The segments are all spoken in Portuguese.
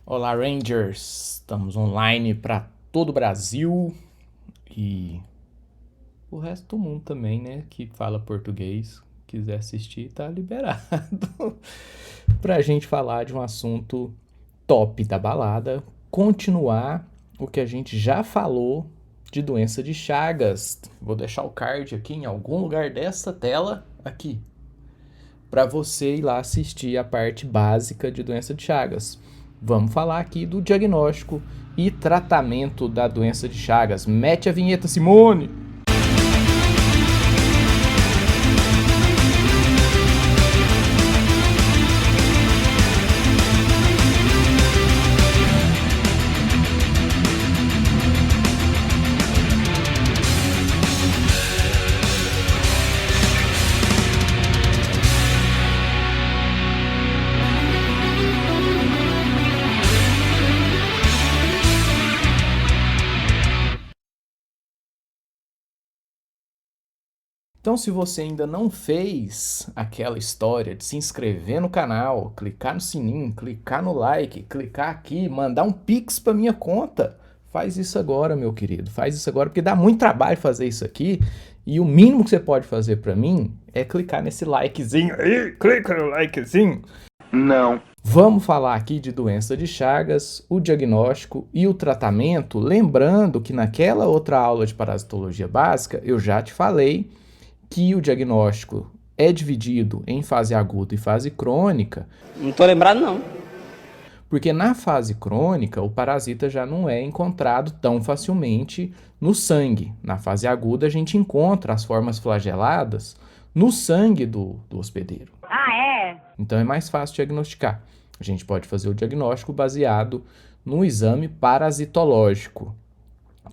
Olá, Rangers! Estamos online para todo o Brasil e o resto do mundo também, né? Que fala português, quiser assistir, tá liberado. Pra gente falar de um assunto top da balada, continuar o que a gente já falou de doença de Chagas. Vou deixar o card aqui em algum lugar dessa tela, aqui, para você ir lá assistir a parte básica de doença de Chagas. Vamos falar aqui do diagnóstico e tratamento da doença de Chagas. Mete a vinheta, Simone! Então, se você ainda não fez aquela história de se inscrever no canal, clicar no sininho, clicar no like, clicar aqui, mandar um pix para minha conta, faz isso agora, meu querido. Faz isso agora, porque dá muito trabalho fazer isso aqui. E o mínimo que você pode fazer para mim é clicar nesse likezinho aí. Clica no likezinho. Não. Vamos falar aqui de doença de Chagas, o diagnóstico e o tratamento. Lembrando que naquela outra aula de parasitologia básica, eu já te falei que o diagnóstico é dividido em fase aguda e fase crônica. Não tô lembrado, não. Porque na fase crônica, o parasita já não é encontrado tão facilmente no sangue. Na fase aguda, a gente encontra as formas flageladas no sangue do hospedeiro. Ah, é? Então é mais fácil diagnosticar. A gente pode fazer o diagnóstico baseado no exame parasitológico.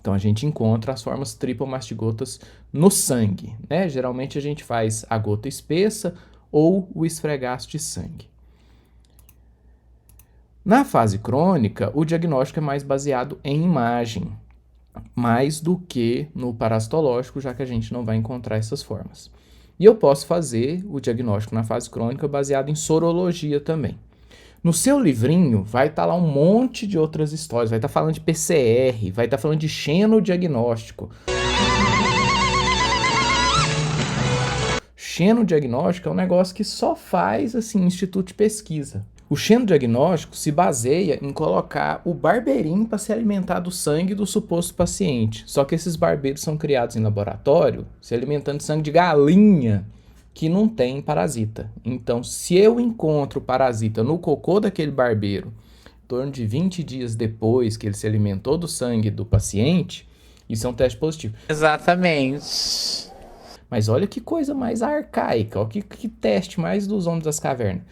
Então a gente encontra as formas tripomastigotas no sangue, né? Geralmente a gente faz a gota espessa ou o esfregaço de sangue. Na fase crônica, o diagnóstico é mais baseado em imagem, mais do que no parasitológico, já que a gente não vai encontrar essas formas. E eu posso fazer o diagnóstico na fase crônica baseado em sorologia também. No seu livrinho vai estar lá um monte de outras histórias, vai estar falando de PCR, vai estar falando de xenodiagnóstico. Xenodiagnóstico é um negócio que só faz assim instituto de pesquisa. O xenodiagnóstico se baseia em colocar o barbeirinho para se alimentar do sangue do suposto paciente. Só que esses barbeiros são criados em laboratório, se alimentando de sangue de galinha que não tem parasita. Então, se eu encontro parasita no cocô daquele barbeiro, em torno de 20 dias depois que ele se alimentou do sangue do paciente, isso é um teste positivo. Exatamente. Mas olha que coisa mais arcaica, olha que teste mais dos homens das cavernas.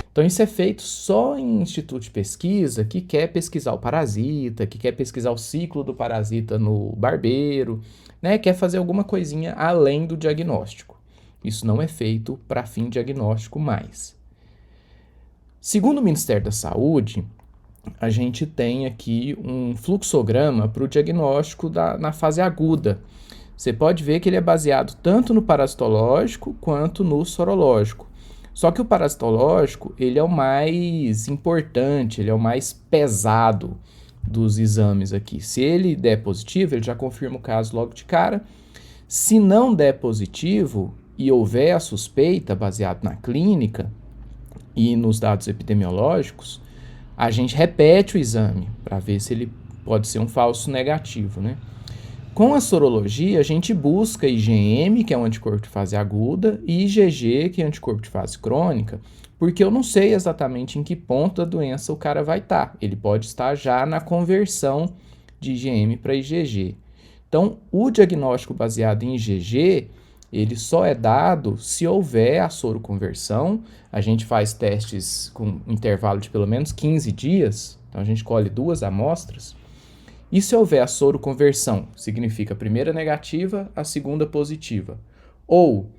Então isso é feito só em instituto de pesquisa que quer pesquisar o parasita, que quer pesquisar o ciclo do parasita no barbeiro, né? Quer fazer alguma coisinha além do diagnóstico. Isso não é feito para fim diagnóstico mais. Segundo o Ministério da Saúde, a gente tem aqui um fluxograma para o diagnóstico na fase aguda. Você pode ver que ele é baseado tanto no parasitológico quanto no sorológico. Só que o parasitológico, ele é o mais importante, ele é o mais pesado dos exames aqui. Se ele der positivo, ele já confirma o caso logo de cara. Se não der positivo e houver a suspeita baseado na clínica e nos dados epidemiológicos, a gente repete o exame para ver se ele pode ser um falso negativo, né? Com a sorologia, a gente busca IgM, que é um anticorpo de fase aguda, e IgG, que é um anticorpo de fase crônica, porque eu não sei exatamente em que ponto da doença o cara vai estar. Ele pode estar já na conversão de IgM para IgG. Então, o diagnóstico baseado em IgG, ele só é dado se houver a soroconversão. A gente faz testes com um intervalo de pelo menos 15 dias, então a gente colhe 2 amostras. E se houver a soroconversão, significa a primeira negativa, a segunda positiva. Ou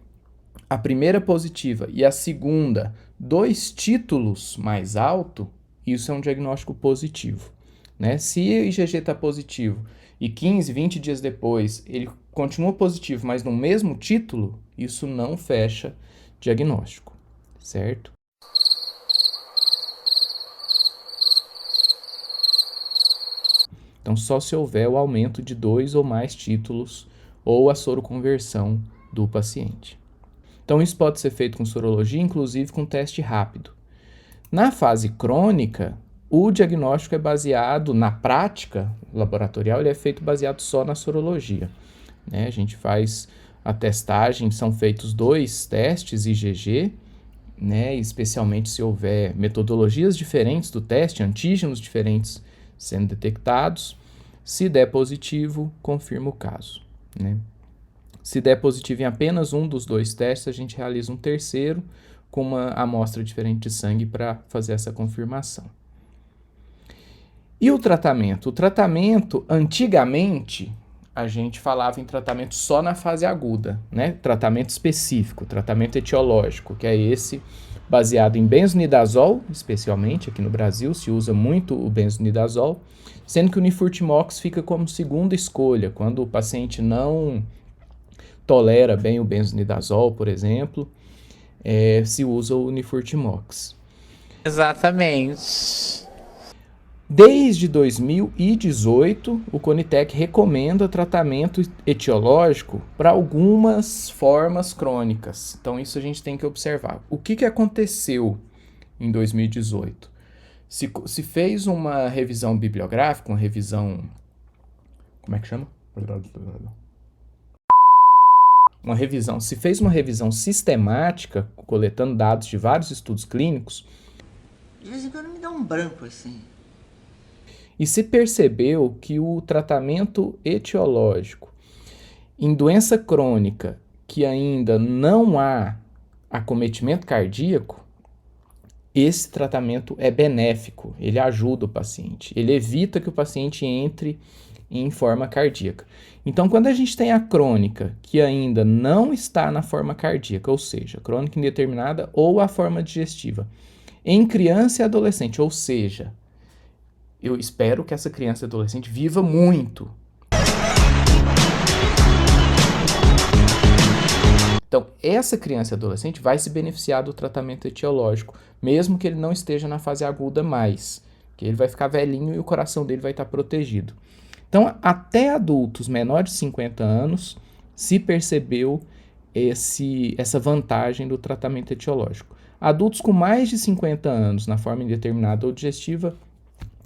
a primeira positiva e a segunda 2 títulos mais alto, isso é um diagnóstico positivo, né? Se o IgG está positivo e 15, 20 dias depois ele continua positivo, mas no mesmo título, isso não fecha diagnóstico, certo? Então, só se houver o aumento de 2 ou mais títulos ou a soroconversão do paciente. Então, isso pode ser feito com sorologia, inclusive com teste rápido. Na fase crônica, o diagnóstico é baseado, na prática laboratorial, ele é feito baseado só na sorologia, né? A gente faz a testagem, são feitos 2 testes IgG, né? Especialmente se houver metodologias diferentes do teste, antígenos diferentes sendo detectados. Se der positivo, confirma o caso, né? Se der positivo em apenas um dos 2 testes, a gente realiza um terceiro com uma amostra diferente de sangue para fazer essa confirmação. E o tratamento? O tratamento, antigamente, a gente falava em tratamento só na fase aguda, né? Tratamento específico, tratamento etiológico, que é esse baseado em benzonidazol, especialmente aqui no Brasil, se usa muito o benzonidazol, sendo que o Nifurtimox fica como segunda escolha, quando o paciente não tolera bem o benzonidazol, por exemplo, se usa o Nifurtimox. Exatamente. Desde 2018, o Conitec recomenda tratamento etiológico para algumas formas crônicas. Então, isso a gente tem que observar. O que aconteceu em 2018? Se fez uma revisão bibliográfica, uma revisão... Como é que chama? Se fez uma revisão sistemática, coletando dados de vários estudos clínicos... De vez em quando me dá um branco assim. E se percebeu que o tratamento etiológico em doença crônica que ainda não há acometimento cardíaco, esse tratamento é benéfico, ele ajuda o paciente, ele evita que o paciente entre em forma cardíaca. Então, quando a gente tem a crônica que ainda não está na forma cardíaca, ou seja, crônica indeterminada ou a forma digestiva, em criança e adolescente, ou seja, eu espero que essa criança e adolescente viva muito. Então, essa criança e adolescente vai se beneficiar do tratamento etiológico, mesmo que ele não esteja na fase aguda mais, que ele vai ficar velhinho e o coração dele vai estar protegido. Então, até adultos menores de 50 anos, se percebeu essa vantagem do tratamento etiológico. Adultos com mais de 50 anos, na forma indeterminada ou digestiva,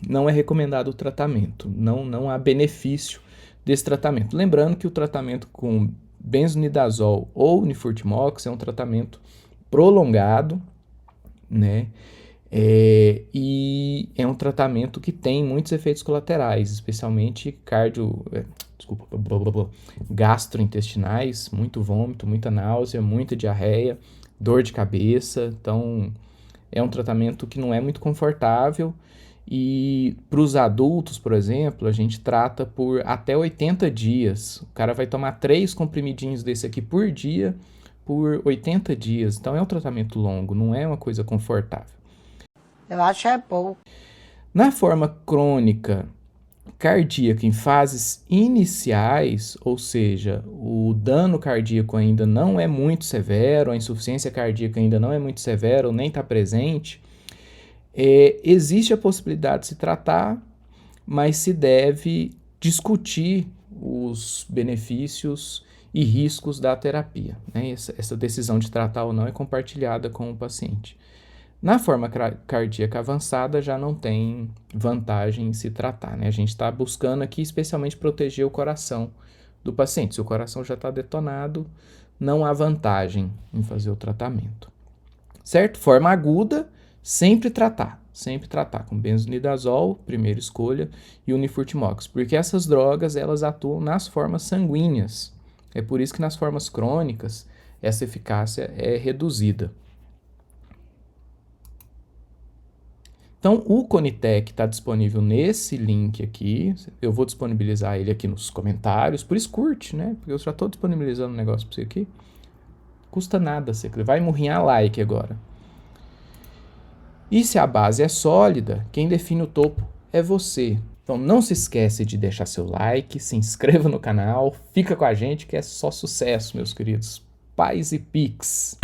não é recomendado o tratamento, não há benefício desse tratamento. Lembrando que o tratamento com benzonidazol ou Nifurtimox é um tratamento prolongado, né? E é um tratamento que tem muitos efeitos colaterais, especialmente gastrointestinais, muito vômito, muita náusea, muita diarreia, dor de cabeça. Então, é um tratamento que não é muito confortável. E para os adultos, por exemplo, a gente trata por até 80 dias. O cara vai tomar 3 comprimidinhos desse aqui por dia por 80 dias. Então é um tratamento longo, não é uma coisa confortável. Eu acho é pouco. Na forma crônica cardíaca em fases iniciais, ou seja, o dano cardíaco ainda não é muito severo, a insuficiência cardíaca ainda não é muito severa ou nem está presente, existe a possibilidade de se tratar, mas se deve discutir os benefícios e riscos da terapia, né? Essa decisão de tratar ou não é compartilhada com o paciente. Na forma cardíaca avançada já não tem vantagem em se tratar, né? A gente está buscando aqui especialmente proteger o coração do paciente. Se o coração já está detonado, não há vantagem em fazer o tratamento. Certo? Forma aguda, sempre tratar com benzonidazol, primeira escolha, e o Nifurtimox, porque essas drogas elas atuam nas formas sanguíneas. É por isso que nas formas crônicas essa eficácia é reduzida. Então, o Conitec está disponível nesse link aqui. Eu vou disponibilizar ele aqui nos comentários. Por isso curte, né? Porque eu já estou disponibilizando um negócio para você aqui. Custa nada, você vai murrinhar like agora. E se a base é sólida, quem define o topo é você. Então não se esquece de deixar seu like, se inscreva no canal, fica com a gente que é só sucesso, meus queridos. Paz e Pix!